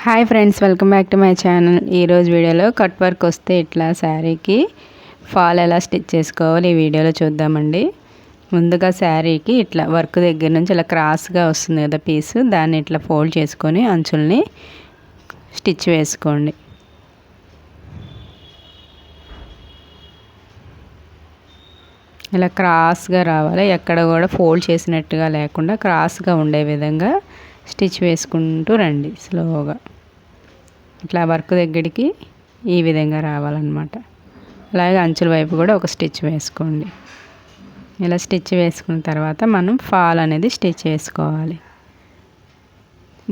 Hi friends, welcome back to my channel. ఈరోజు వీడియోలో cut work వస్తే ఇట్లా శారీకి ఫాల్ ఎలా స్టిచ్ చేసుకోవాలి ఈ వీడియోలో చూద్దామండి. ముందుగా శారీకి ఇట్లా వర్క్ దగ్గర నుంచి ఇలా క్రాస్గా వస్తుంది కదా పీసు, దాన్ని ఇట్లా ఫోల్డ్ చేసుకొని అంచుల్ని స్టిచ్ వేసుకోండి. ఇలా క్రాస్గా రావాలి, ఎక్కడ కూడా ఫోల్డ్ చేసినట్టుగా లేకుండా క్రాస్గా ఉండే విధంగా స్టిచ్ వేసుకుంటూ రండి స్లోగా. ఇట్లా వర్క్ దగ్గరికి ఈ విధంగా రావాలన్నమాట. అలాగే అంచుల వైపు కూడా ఒక స్టిచ్ వేసుకోండి. ఇలా స్టిచ్ వేసుకున్న తర్వాత మనం ఫాల్ అనేది స్టిచ్ చేసుకోవాలి.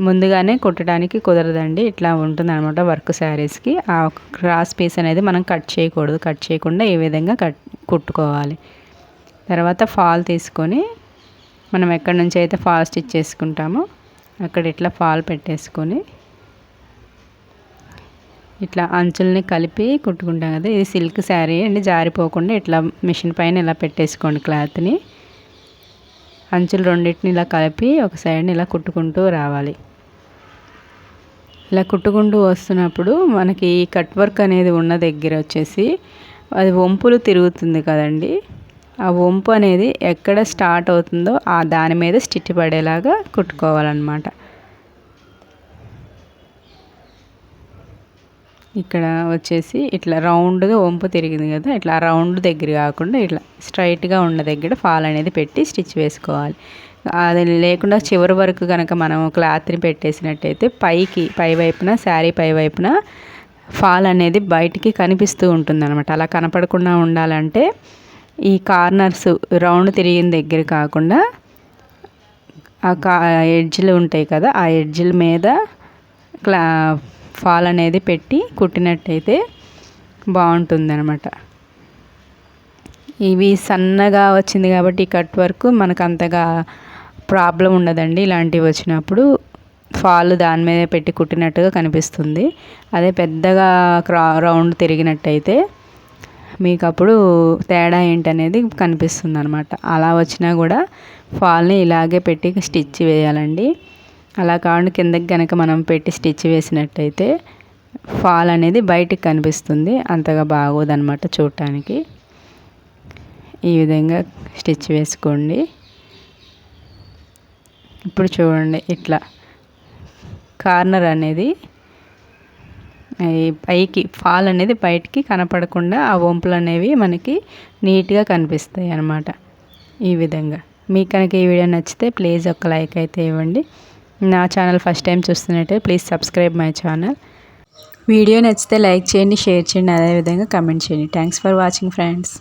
ముందుగానే కుట్టడానికి కుదరదండి, ఇట్లా ఉంటుంది అనమాట వర్క్ శారీస్కి. ఆ క్రాస్ పీస్ అనేది మనం కట్ చేయకూడదు, కట్ చేయకుండా ఈ విధంగా కుట్టుకోవాలి. తర్వాత ఫాల్ తీసుకొని మనం ఎక్కడి నుంచి అయితే ఫాల్ స్టిచ్ చేసుకుంటామో అక్కడ ఇట్లా ఫాల్ పెట్టేసుకొని ఇట్లా అంచుల్ని కలిపి కుట్టుకుంటాం కదా. ఇది సిల్క్ శారీ అండి, జారిపోకుండా ఇట్లా మిషన్ పైన ఇలా పెట్టేసుకోండి క్లాత్ని. అంచులు రెండింటిని ఇలా కలిపి ఒక సైడ్ని ఇలా కుట్టుకుంటూ రావాలి. ఇలా కుట్టుకుంటూ వస్తున్నప్పుడు మనకి ఈ కట్ వర్క్ అనేది ఉన్న దగ్గర వచ్చేసి అది వంపులు తిరుగుతుంది కదండి. ఆ వంపు అనేది ఎక్కడ స్టార్ట్ అవుతుందో ఆ దాని మీద స్టిచ్ పడేలాగా కుట్టుకోవాలన్నమాట. ఇక్కడ వచ్చేసి ఇట్లా రౌండ్గా వంపు తిరిగింది కదా, ఇట్లా రౌండ్ దగ్గర కాకుండా ఇట్లా స్ట్రైట్గా ఉన్న దగ్గర ఫాల్ అనేది పెట్టి స్టిచ్ వేసుకోవాలి. అది లేకుండా చివరి వరకు కనుక మనం క్లాత్ని పెట్టేసినట్టయితే పై వైపున శారీ పై వైపున ఫాల్ అనేది బయటికి కనిపిస్తూ ఉంటుంది అనమాట. అలా కనపడకుండా ఉండాలంటే ఈ కార్నర్స్ రౌండ్ తిరిగిన దగ్గర కాకుండా ఆ ఎడ్జ్లు ఉంటాయి కదా, ఆ ఎడ్జ్ల మీద ఫాల్ అనేది పెట్టి కుట్టినట్టయితే బాగుంటుందన్నమాట. ఇవి సన్నగా వచ్చింది కాబట్టి కట్ వర్క్ మనకు అంతగా ప్రాబ్లం ఉండదండి. ఇలాంటివి వచ్చినప్పుడు ఫాల్ దాని మీద పెట్టి కుట్టినట్టుగా కనిపిస్తుంది. అదే పెద్దగా రౌండ్ తిరిగినట్టయితే మీకు అప్పుడు తేడా ఏంటనేది కనిపిస్తుంది అనమాట. అలా వచ్చినా కూడా ఫాల్ని ఇలాగే పెట్టి స్టిచ్ వేయాలండి. అలా కాకుండా కిందకి కనుక మనం పెట్టి స్టిచ్ వేసినట్టయితే ఫాల్ అనేది బయటికి కనిపిస్తుంది, అంతగా బాగోదన్నమాట చూడటానికి. ఈ విధంగా స్టిచ్ వేసుకోండి. ఇప్పుడు చూడండి, ఇట్లా కార్నర్ అనేది పైకి ఫాల్ అనేది బయటికి కనపడకుండా ఆ వంపులు అనేవి మనకి నీట్గా కనిపిస్తాయి అన్నమాట. ఈ విధంగా మీకు కనుక ఈ వీడియో నచ్చితే ప్లీజ్ ఒక లైక్ అయితే ఇవ్వండి. నా ఛానల్ ఫస్ట్ టైం చూస్తున్నట్టే please subscribe my channel. Video నచ్చితే లైక్ చేయండి, షేర్ చేయండి, అదేవిధంగా కమెంట్ చేయండి. Thanks for watching friends.